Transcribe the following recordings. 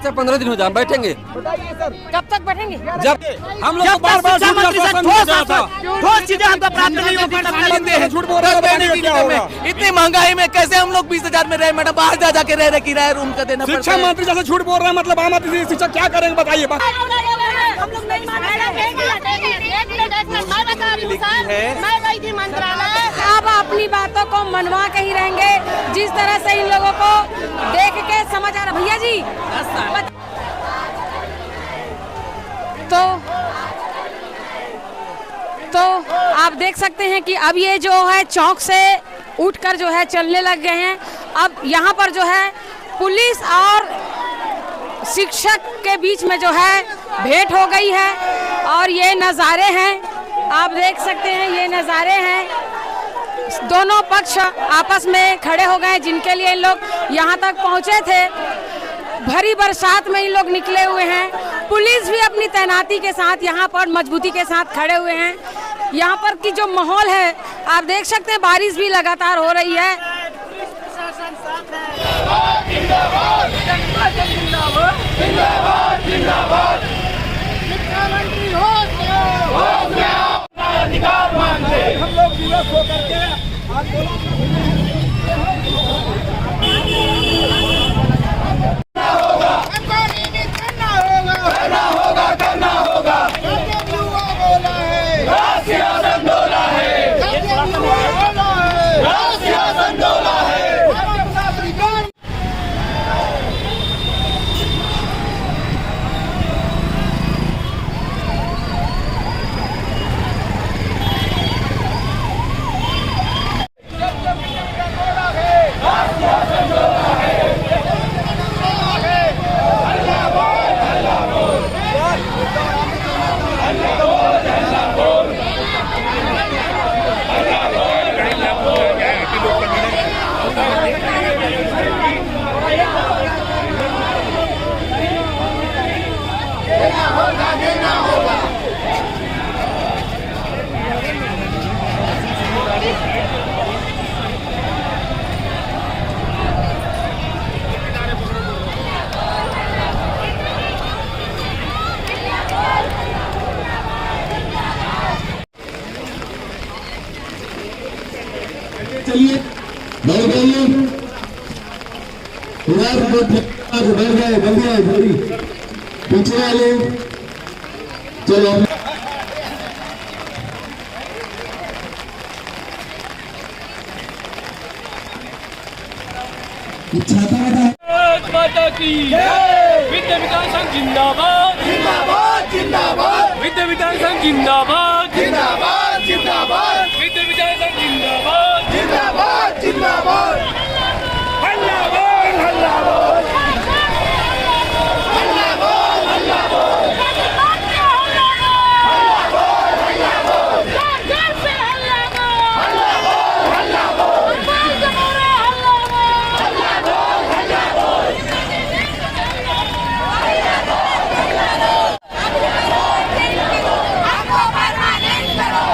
से 15 दिन हो जाए बैठेंगे। कब तक बैठेंगे? जब हम लोग बार-बार ठोस चीजें हमको प्राप्त नहीं होगी तब तक लेते हैं। झूठ बोल रहे हैं। इतनी महंगाई में कैसे हम लोग 20,000 में रहे मैडम? बाहर जा जाके रह रहे, किराया रूम का देना पड़ता है। शिक्षा मंत्री जैसे झूठ बोल रहे हैं, मतलब आम आदमी शिक्षक क्या करेंगे बताइए। मैं गई थी मंत्रालय। अब अपनी बातों को मनवा के ही रहेंगे, जिस तरह से इन लोगों को देख के समझ आ रहा। भैया जी तो आप देख सकते हैं कि अब ये जो है चौक से उठकर जो है चलने लग गए हैं। अब यहाँ पर जो है पुलिस और शिक्षक के बीच में जो है भेंट हो गई है और ये नज़ारे हैं, आप देख सकते हैं ये नज़ारे हैं। दोनों पक्ष आपस में खड़े हो गए, जिनके लिए इन लोग यहाँ तक पहुँचे थे। भरी बरसात में इन लोग निकले हुए हैं। पुलिस भी अपनी तैनाती के साथ यहाँ पर मजबूती के साथ खड़े हुए हैं। यहाँ पर की जो माहौल है आप देख सकते हैं, बारिश भी लगातार हो रही है। हम लोग दिवस होकर के चलिए बढ़ गए जल्दी आए जल्दी पीछे वाले चलो। माता की विद्या विकास संघ जिंदाबाद जिंदाबाद जिंदाबाद। विद्या विकास संघ जिंदाबाद जिंदाबाद जिंदाबाद। विद्या विकास संघ जिंदाबाद जिंदाबाद जिंदाबाद। हल्ला बोल हल्ला बोल हल्ला बोल हल्ला बोल हल्ला बोल हल्ला बोल घर से हल्ला बोल हल्ला बोल हल्ला बोल हल्ला बोल हल्ला बोल। हमको परमानेंट करो।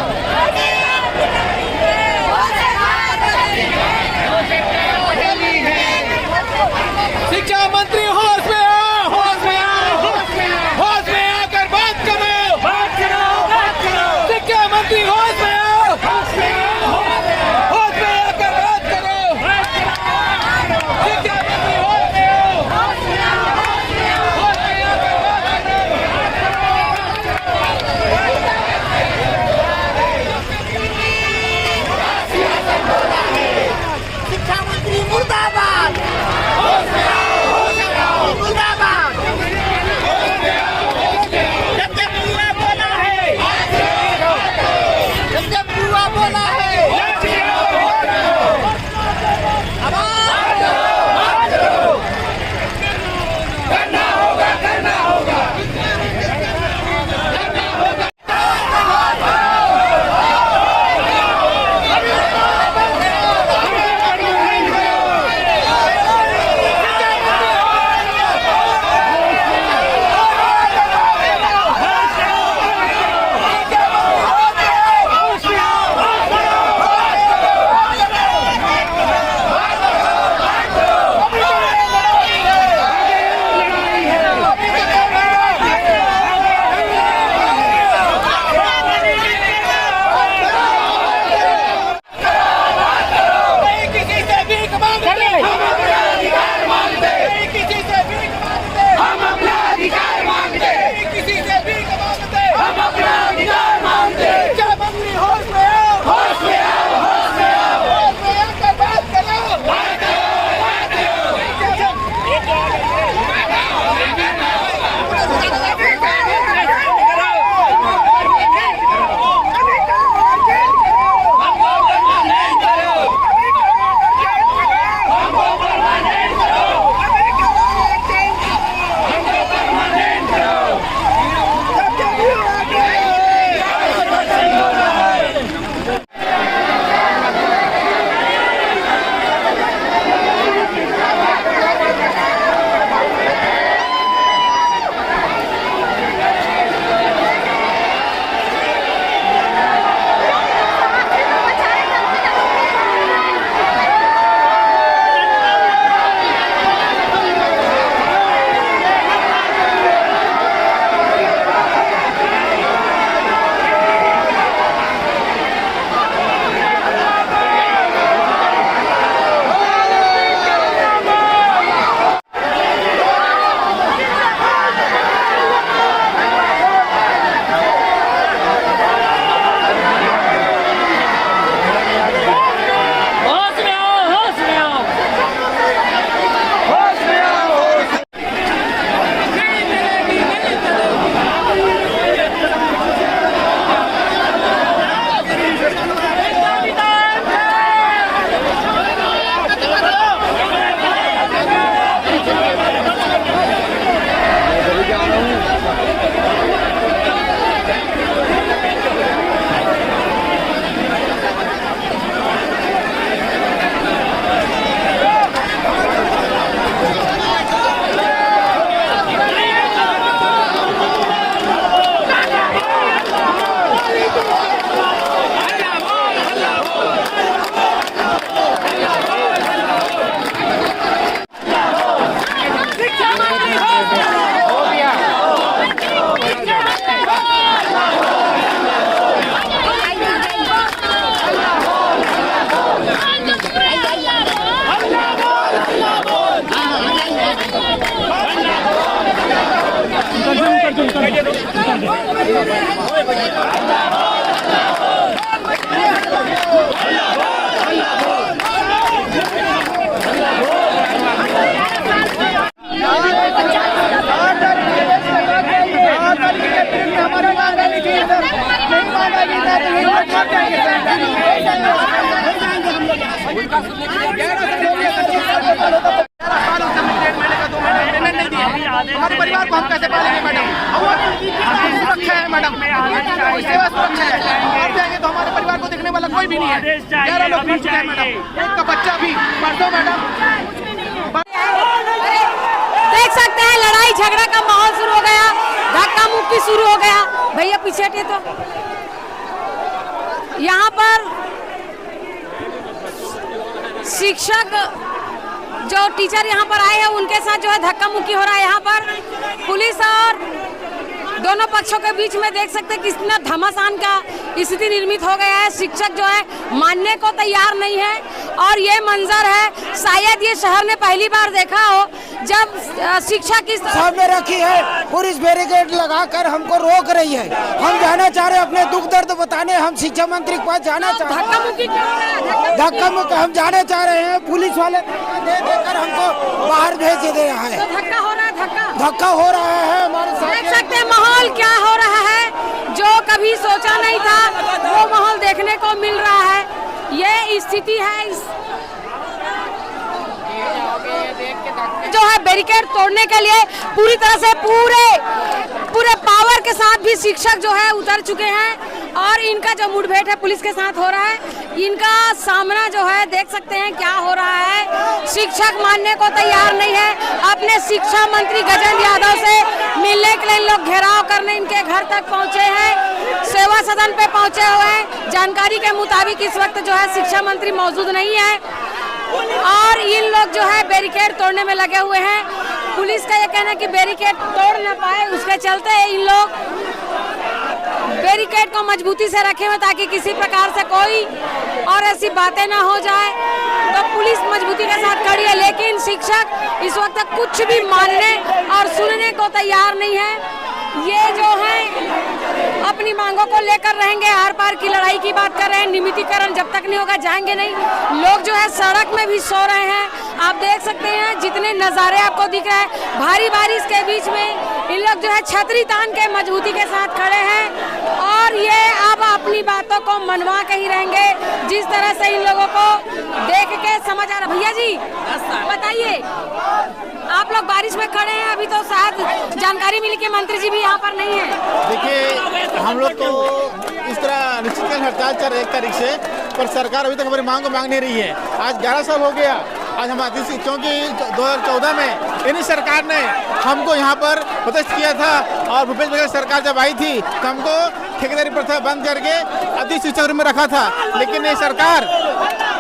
हमारे परिवार को हम कैसे पालेंगे मैडम? सुरक्षा है मैडम, सेवा सुरक्षा है। आप जाएंगे तो हमारे परिवार को देखने वाला कोई भी नहीं है। 11 लोग मर चुके हैं मैडम, एक का बच्चा भी परसों मैडम। देख सकते हैं लड़ाई झगड़ा का माहौल शुरू हो गया, धक्का मुक्की शुरू हो गया। भैया पीछे हटिए। तो यहाँ पर शिक्षक जो टीचर यहाँ पर आए हैं उनके साथ जो है धक्का मुक्की हो रहा है। यहाँ पर पुलिस और दोनों पक्षों के बीच में देख सकते हैं कितना घमासान का स्थिति निर्मित हो गया है। शिक्षक जो है मानने को तैयार नहीं है और ये मंजर है शायद ये शहर ने पहली बार देखा हो जब शिक्षा की सामने रखी है, पुलिस बैरिकेड लगाकर हमको रोक रही है। हम जाना चाह रहे हैं अपने दुख दर्द बताने, हम शिक्षा मंत्री के पास जाना चाह रहे हैं। धक्का मुक्की क्यों हो रहा है? धक्का मुक्की हम जाना चाह रहे हैं, पुलिस वाले दे देकर हमको बाहर भेज दे रहा है। तो धक्का हो रहा है, धक्का हो रहा है हमारे साथ। देख सकते हैं माहौल क्या हो रहा है, जो कभी सोचा नहीं था वो माहौल देखने को मिल रहा है। ये स्थिति है जो है बैरिकेड तोड़ने के लिए पूरी तरह से पूरे पावर के साथ भी शिक्षक जो है उतर चुके हैं और इनका जो मुठभेड़ है पुलिस के साथ हो रहा है, इनका सामना जो है देख सकते हैं क्या हो रहा है। शिक्षक मानने को तैयार नहीं है। अपने शिक्षा मंत्री गजेंद्र यादव से मिलने के लिए लोग घेराव करने इनके घर तक पहुंचे हैं, सेवा सदन पे पहुंचे हुए हैं। जानकारी के मुताबिक इस वक्त जो है शिक्षा मंत्री मौजूद नहीं है और इन लोग जो है बैरिकेड तोड़ने में लगे हुए हैं। पुलिस का ये कहना है कि बैरिकेड तोड़ न पाए, उसके चलते इन लोग बैरिकेड को मजबूती से रखे हुए ताकि किसी प्रकार से कोई और ऐसी बातें ना हो जाए। तो पुलिस मजबूती के साथ खड़ी है, लेकिन शिक्षक इस वक्त कुछ भी मानने और सुनने को तैयार नहीं है। ये जो है अपनी मांगों को लेकर रहेंगे, आर पार की लड़ाई की बात कर रहे हैं। नियमितीकरण जब तक नहीं होगा जाएंगे नहीं। लोग जो है सड़क में भी सो रहे हैं। आप देख सकते हैं जितने नज़ारे आपको दिख रहे हैं। भारी बारिश के बीच में इन लोग जो है छतरी तान के मजबूती के साथ खड़े हैं और ये अब अपनी बातों को मनवा के ही रहेंगे जिस तरह से इन लोगों को देख के समझ आ रहा। भैया जी बताइए, आप लोग बारिश में खड़े हैं, अभी तो शायद जानकारी मिली कि मंत्री जी भी यहाँ पर नहीं है। देखिए हम लोग तो इस तरह निश्चितकालीन हड़ताल चल रही है 1 तारीख से, पर सरकार अभी तक हमारी मांग को मांग नहीं रही है। आज 11 साल हो गया। आज हम क्योंकि 2014 में इन्हीं सरकार ने हमको यहाँ पर प्रोटेस्ट किया था और भूपेश बघेल सरकार जब आई थी तो हमको ठेकेदारी प्रथा बंद करके अतिथि शिक्षक में रखा था। लेकिन ये सरकार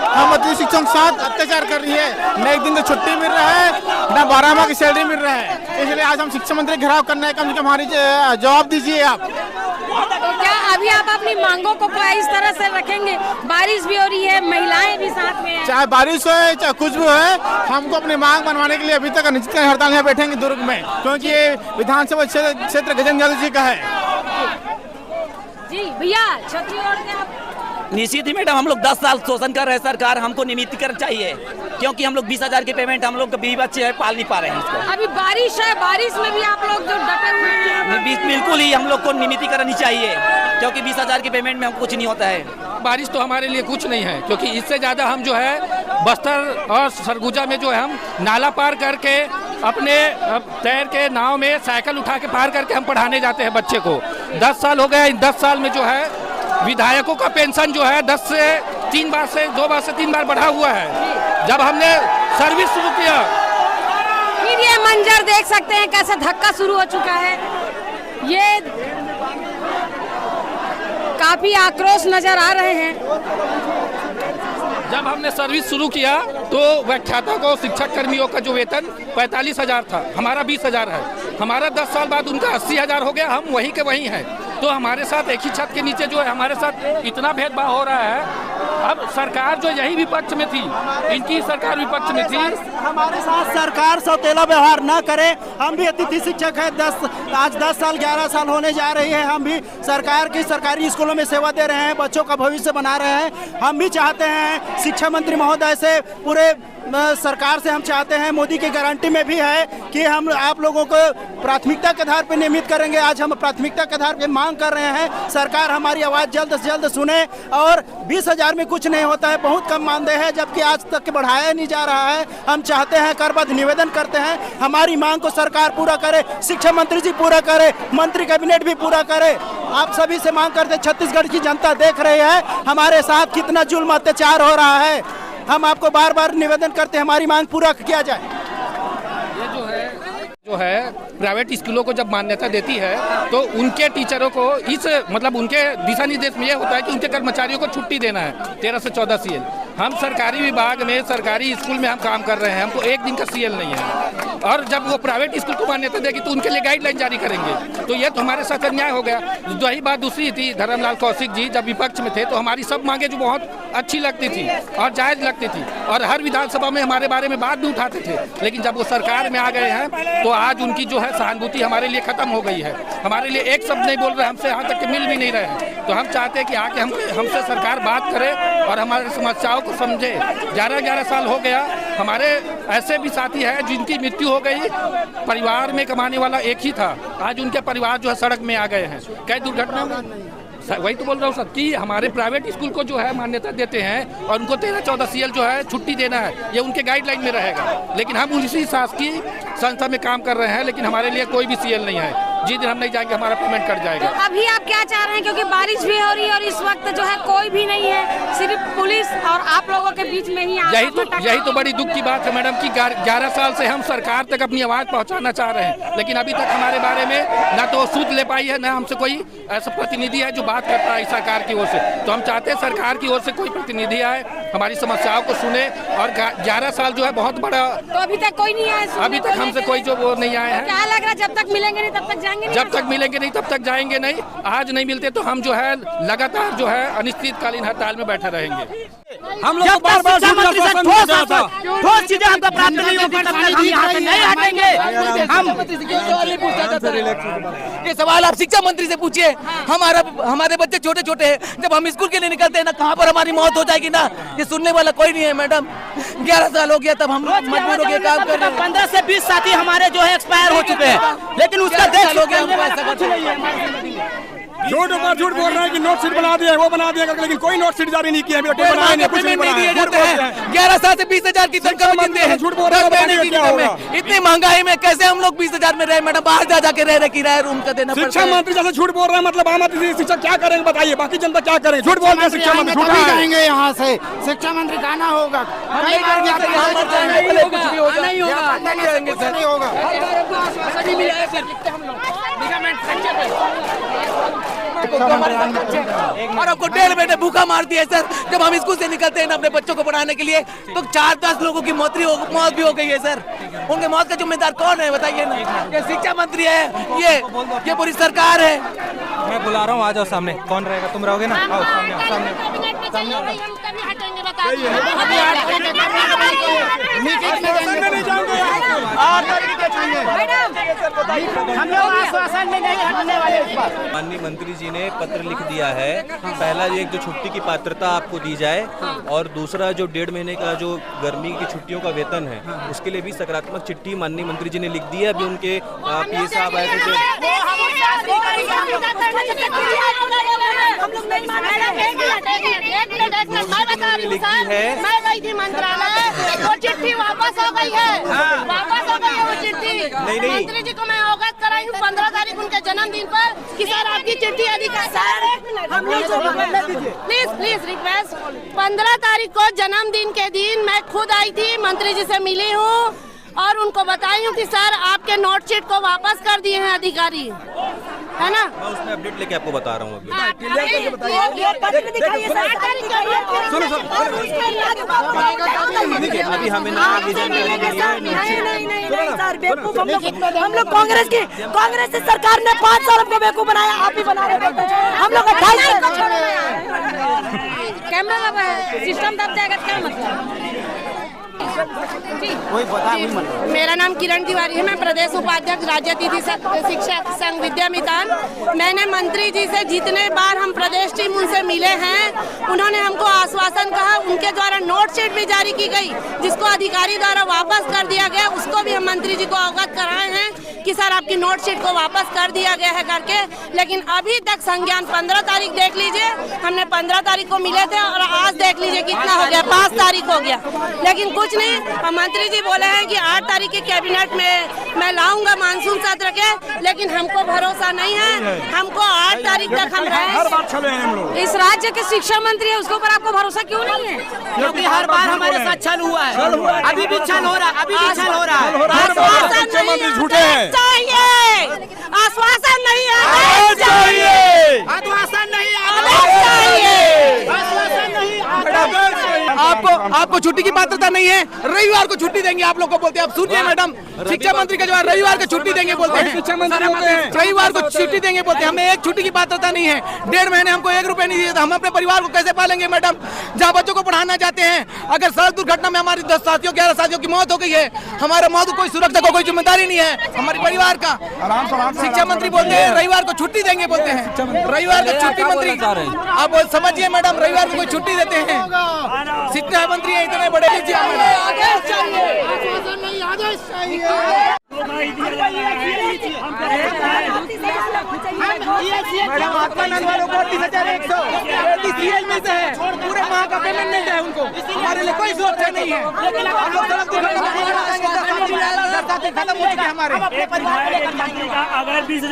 हम अतिथि शिक्षकों के साथ अत्याचार कर रही है। न एक दिन की छुट्टी मिल रहा है, न 12 माह की सैलरी मिल रहा है। इसलिए आज हम शिक्षा मंत्री घेराव करना है। कम से कम हमारी जवाब दीजिए आप। तो क्या अभी आप अपनी मांगों को इस तरह से रखेंगे? बारिश भी हो रही है, महिलाएं भी साथ में हैं। चाहे बारिश हो चाहे कुछ भी हो, हमको अपनी मांग मनवाने के लिए अभी तक निश्चितकालीन हड़ताल में बैठेंगे दुर्ग में, क्योंकि ये विधानसभा क्षेत्र गजेंद्र यादव जी का है। जी भैया छतरी ओढ़ के आप निश्चित ही मैडम, हम लोग 10 साल शोषण कर रहे हैं। सरकार हमको नियमितीकरण चाहिए, क्योंकि हम लोग 20,000 की पेमेंट हम लोग बीवी बच्चे हैं, पाल नहीं पा रहे हैं इसको। अभी बारिश है, बारिश में भी आप लोग जो डटे हुए हैं। बिल्कुल ही हम लोग को नियमितीकरण ही चाहिए, क्योंकि 20,000 की पेमेंट में हमको कुछ नहीं होता है। बारिश तो हमारे लिए कुछ नहीं है, क्योंकि इससे ज़्यादा हम जो है बस्तर और सरगुजा में जो है हम नाला पार करके अपने तैर के नाव में साइकिल उठा के पार करके हम पढ़ाने जाते हैं बच्चे को। 10 साल हो गए। इन 10 साल में जो है विधायकों का पेंशन जो है 2 बार से 3 बार बढ़ा हुआ है। जब हमने सर्विस शुरू किया, फिर ये मंजर देख सकते हैं कैसे धक्का शुरू हो चुका है। ये काफी आक्रोश नजर आ रहे हैं। जब हमने सर्विस शुरू किया तो व्याख्याता को शिक्षक कर्मियों का जो वेतन 45,000 था, हमारा 20,000 है। हमारा 10 साल बाद उनका 80,000 हो गया। हम वहीं के वहीं हैं। तो हमारे साथ एक ही छत के नीचे जो है हमारे साथ इतना भेदभाव हो रहा है। अब सरकार जो यही विपक्ष में थी, इनकी सरकार विपक्ष में थी। हमारे साथ सरकार सौतेला व्यवहार न करे। हम भी अतिथि शिक्षक हैं, आज 10 साल 11 साल होने जा रही है। हम भी सरकार की सरकारी स्कूलों में सेवा दे रहे हैं, बच्चों का भविष्य बना रहे हैं। हम भी चाहते हैं शिक्षा मंत्री महोदय से, पूरे सरकार से हम चाहते हैं, मोदी की गारंटी में भी है कि हम आप लोगों को प्राथमिकता के आधार पर नियमित करेंगे। आज हम प्राथमिकता के आधार पर मांग कर रहे हैं, सरकार हमारी आवाज़ जल्द से जल्द सुने। और 20,000 में कुछ नहीं होता है, बहुत कम मानदेय है, जबकि आज तक बढ़ाया नहीं जा रहा है। हम चाहते हैं, करबद्ध निवेदन करते हैं, हमारी मांग को सरकार पूरा करे, शिक्षा मंत्री जी पूरा करे, मंत्री कैबिनेट भी पूरा करे। आप सभी से मांग करते, छत्तीसगढ़ की जनता देख रही है हमारे साथ कितना जुल्म अत्याचार हो रहा है। हम आपको बार बार निवेदन करते हैं, हमारी मांग पूरा किया जाए। ये जो है प्राइवेट स्कूलों को जब मान्यता देती है तो उनके टीचरों को उनके दिशा निर्देश में ये होता है कि उनके कर्मचारियों को छुट्टी देना है 13 से 14 CL। हम सरकारी विभाग में, सरकारी स्कूल में हम काम कर रहे हैं, हमको एक दिन का CL नहीं है। और जब वो प्राइवेट स्कूल को मान्यता देगी तो उनके लिए गाइडलाइन जारी करेंगे। तो ये तो हमारे साथ अन्याय हो गया। वही बात दूसरी थी, धर्मलाल कौशिक जी जब विपक्ष में थे तो हमारी सब मांगे जो बहुत अच्छी लगती थी और जायज लगती थी, और हर विधानसभा में हमारे बारे में बात भी उठाते थे। लेकिन जब वो सरकार में आ गए हैं तो आज उनकी जो है सहानुभूति हमारे लिए खत्म हो गई है। हमारे लिए एक शब्द नहीं बोल रहे, हमसे यहाँ तक के मिल भी नहीं रहे हैं। तो हम चाहते हैं कि आके हमसे सरकार बात करे और हमारी समस्याओं को समझे। 11 साल हो गया, हमारे ऐसे भी साथी हैं जिनकी मृत्यु हो गई, परिवार में कमाने वाला एक ही था, आज उनके परिवार जो है सड़क में आ गए हैं कई दुर्घटना में। वही तो बोल रहा हूँ सर कि हमारे प्राइवेट स्कूल को जो है मान्यता देते हैं और उनको 13-14 CL जो है छुट्टी देना है, ये उनके गाइडलाइन में रहेगा। लेकिन हम उसी शासकीय संस्था में काम कर रहे हैं, लेकिन हमारे लिए कोई भी CL नहीं है। जिस दिन हम नहीं जाएंगे हमारा पेमेंट कट जाएगा। तो अभी आप क्या चाह रहे हैं, क्योंकि बारिश भी हो रही है और इस वक्त जो है कोई भी नहीं है, सिर्फ पुलिस और आप लोगों के बीच में ही यही तो बड़ी दुख की बात है मैडम कि 11 साल से हम सरकार तक अपनी आवाज़ पहुंचाना चाह रहे हैं, लेकिन अभी तक हमारे बारे में ना तो सूद ले पाई है, ना हमसे कोई ऐसा प्रतिनिधि है जो बात करता है सरकार की ओर से। तो हम चाहते हैं सरकार की ओर से कोई प्रतिनिधि आए, हमारी समस्याओं को सुने। और 11 साल जो है बहुत बड़ा, तो अभी तक कोई नहीं आया, अभी तक हमसे कोई जो वो नहीं आए हैं। क्या लग रहा है जब तक मिलेंगे नहीं तब तक जाएंगे नहीं? जब तक मिलेंगे नहीं तब तक जाएंगे नहीं। आज नहीं मिलते तो हम जो है लगातार जो है अनिश्चितकालीन हड़ताल में बैठे रहेंगे। हम लोग बार-बार ठोस चीजें हमको प्राप्त नहीं होगी तब तक हम यहाँ से नहीं हटेंगे। ये सवाल आप शिक्षा मंत्री से पूछिए। हमारे बच्चे छोटे छोटे हैं, जब हम स्कूल के लिए निकलते हैं ना, कहाँ पर हमारी मौत हो जाएगी ना, ये सुनने वाला कोई नहीं है मैडम। 11 साल हो गया तब हम मजबूर हो गए काम कर रहे हैं। 15 से 20 साथी हमारे जो है एक्सपायर हो चुके हैं, लेकिन उसका हो गया झूठ बोल रहे हैं कि नोट शीट बना दिया, वो बना दिया, लेकिन कोई नोट शीट जारी नहीं किया। पेमेंट नहीं दिए जाते हैं। 11 साल से 20,000 की तनख्वाह मिलते हैं। झूठ बोल रहे हैं। इतनी महंगाई में कैसे हम लोग 20,000 में रहे मैडम? बाहर जा जाके रह किराया रूम का देना पड़ता है। शिक्षा मंत्री जैसे झूठ बोल रहे हैं, मतलब आम आदमी शिक्षक क्या करेंगे बताइए, बाकी जनता क्या करें? झूठ बोल रहे हैं शिक्षा मंत्री। झूठ जाएंगे यहाँ से, शिक्षा मंत्री का ना होगा, कई बार नहीं होगा। और आपको 1.5 महीने भूखा मार दिया सर। जब हम स्कूल से निकलते हैं ना अपने बच्चों को पढ़ाने के लिए, तो 4-10 लोगों की मौत भी हो गई है सर। उनके मौत का जिम्मेदार कौन है बताइए ना? ये शिक्षा मंत्री है, ये पूरी सरकार है। मैं बुला रहा हूँ, आ जाओ सामने। कौन रहेगा? तुम रहोगे ना? आओ सामने। माननीय मंत्री जी ने पत्र लिख दिया है। पहला एक जो छुट्टी की पात्रता आपको दी जाए, और दूसरा जो 1.5 महीने का जो गर्मी की छुट्टियों का वेतन है, उसके लिए भी सकारात्मक चिट्ठी माननीय मंत्री जी ने लिख दी है। अभी उनके पीए साहब आए थे, मैं गई थी मंत्रालय, वो चिट्ठी वापस हो गई है, वापस हो गई है वो चिट्ठी। मंत्री जी को मैं अवगत कराई हूँ 15 तारीख उनके जन्मदिन पर कि सर आपकी चिट्ठी प्लीज रिक्वेस्ट। 15 तारीख को जन्मदिन के दिन मैं खुद आई थी, मंत्री जी से मिली हूँ और उनको बताई हूँ कि सर आपके नोट शीट को वापस कर दिए हैं अधिकारी। है ना। मैं उसमें अपडेट लेके आपको बता रहा हूँ अभी। अभी हमें हम लोग कांग्रेस की सरकार ने 5 साल हमको बेवकूफ बनाया, आप भी बना रहे हैं। हम लोग 28 कैमरा लगा है, सिस्टम दब जाएगा, क्या मतलब? मेरा नाम किरण तिवारी है, मैं प्रदेश उपाध्यक्ष राज्यातिथि शिक्षक संघ विद्यामितान। मैंने मंत्री जी से जितने बार हम प्रदेश टीम उनसे मिले हैं, उन्होंने हमको आश्वासन कहा, उनके द्वारा नोट शीट भी जारी की गई जिसको अधिकारी द्वारा वापस कर दिया गया। उसको भी हम मंत्री जी को अवगत कराए हैं कि सर आपकी नोट शीट को वापस कर दिया गया है करके, लेकिन अभी तक संज्ञान 15 तारीख देख लीजिए, हमने 15 तारीख को मिले थे और आज देख लीजिए कितना हो गया, 5 तारीख हो गया, लेकिन कुछ नहीं। मंत्री जी बोले हैं कि 8 तारीख के कैबिनेट में मैं लाऊंगा मानसून सत्र के, लेकिन हमको भरोसा नहीं है। हमको 8 तारीख तक हम रहे। इस राज्य के शिक्षा मंत्री है, उसके ऊपर आपको भरोसा क्यों नहीं है? क्योंकि हर बार हमारे साथ छल हुआ है, अभी भी छल हो रहा है, अभी भी छल हो रहा है। आश्वासन नहीं झूठे हैं। चाहिए, आश्वासन नहीं चाहिए, आश्वासन नहीं चाहिए, आश्वासन नहीं। आपको छुट्टी की पात्रता नहीं है, रविवार को छुट्टी देंगे आप लोग को बोलते हैं। आप सुनिए मैडम, शिक्षा मंत्री का जो है रविवार को छुट्टी देंगे बोलते हैं, शिक्षा मंत्री रविवार को छुट्टी देंगे बोलते हैं। हमें एक छुट्टी की पात्रता नहीं है, 1.5 महीने हमको 1 रुपए नहीं दिए, तो हम अपने परिवार को कैसे पालेंगे मैडम? जहाँ बच्चों को पढ़ाना चाहते हैं, अगर सड़क दुर्घटना में हमारी 10 साथियों 11 साथियों की मौत हो गई है, हमारे मौत को कोई सुरक्षा को कोई जिम्मेदारी नहीं है हमारे परिवार का। शिक्षा मंत्री बोलते हैं रविवार को छुट्टी देंगे बोलते हैं, रविवार को छुट्टी मंत्री, आप समझिए मैडम, रविवार को कोई छुट्टी देते हैं? शिक्षा मंत्री है इतने बड़े, मैडम आपका नंबर 31,100 में से है, पूरे माह का पेमेंट नहीं है उनको, हमारे लिए कोई सुरक्षा नहीं है। खत्म हो चुके हमारे।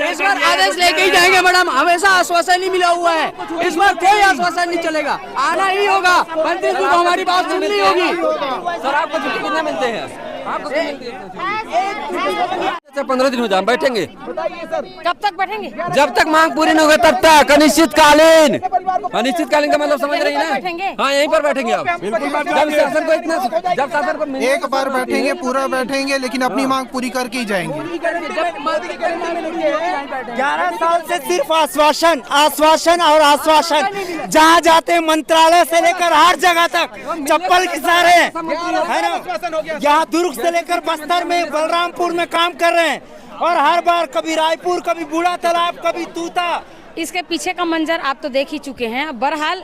इस बार आदेश लेके ही जाएंगे मैडम, हमेशा आश्वासन नहीं मिला हुआ है, इस बार कोई आश्वासन नहीं चलेगा, आना ही होगा। मंत्री जी को हमारी बात सुननी होगी। सर आपको छुट्टी कितना मिलते हैं? आपको 15 दिन हो जाए, बैठेंगे। कब तक बैठेंगे? जब तक मांग पूरी नहीं होगी तब तक। अनिश्चितकालीन, अनिश्चितकालीन का मतलब समझ रही है ना? हाँ, यहीं पर बैठेंगे आप। जब शासन को इतना, जब शासन को एक बार बैठेंगे, पूरा बैठेंगे, लेकिन अपनी मांग पूरी करके ही जाएंगे। 11 साल से सिर्फ आश्वासन, आश्वासन और आश्वासन, जहाँ जाते मंत्रालय से लेकर हर जगह तक चप्पल घिसा रहे हैं, है ना? यहाँ दुर्ग से लेकर बस्तर में, बलरामपुर में काम कर रहे हैं, और हर बार कभी रायपुर, कभी बूढ़ा तालाब, कभी तूता। इसके पीछे का मंजर आप तो देख ही चुके हैं। बहरहाल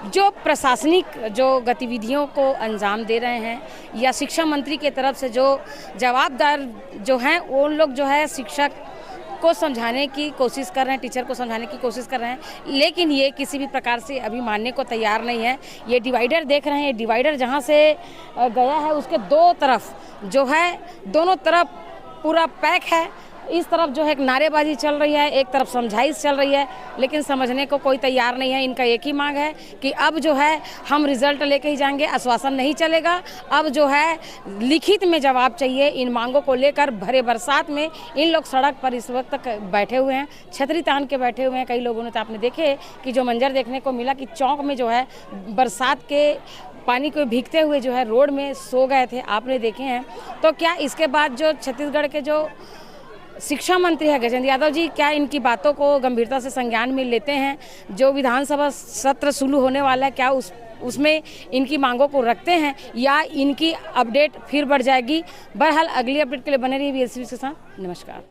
जो प्रशासनिक जो गतिविधियों को अंजाम दे रहे हैं, या शिक्षा मंत्री की तरफ से जो जवाबदार जो हैं, उन लोग जो है शिक्षक को समझाने की कोशिश कर रहे हैं, टीचर को समझाने की कोशिश कर रहे हैं, लेकिन ये किसी भी प्रकार से अभी मानने को तैयार नहीं है। ये डिवाइडर देख रहे हैं, ये डिवाइडर जहाँ से गया है उसके 2 तरफ जो है, दोनों तरफ पूरा पैक है। इस तरफ जो है एक नारेबाजी चल रही है, एक तरफ समझाइश चल रही है, लेकिन समझने को कोई तैयार नहीं है। इनका एक ही मांग है कि अब जो है हम रिजल्ट लेके ही जाएंगे, आश्वासन नहीं चलेगा। अब जो है लिखित में जवाब चाहिए। इन मांगों को लेकर भरे बरसात में इन लोग सड़क पर इस वक्त तक बैठे हुए हैं, छतरी तान के बैठे हुए हैं। कई लोगों ने तो आपने देखे कि जो मंजर देखने को मिला कि चौक में जो है बरसात के पानी को भीगते हुए जो है रोड में सो गए थे, आपने देखे हैं। तो क्या इसके बाद जो छत्तीसगढ़ के जो शिक्षा मंत्री है गजेंद्र यादव जी, क्या इनकी बातों को गंभीरता से संज्ञान में लेते हैं? जो विधानसभा सत्र शुरू होने वाला है, क्या उसमें इनकी मांगों को रखते हैं, या इनकी अपडेट फिर बढ़ जाएगी? बहरहाल अगली अपडेट के लिए बने रहिए VSV के साथ। नमस्कार।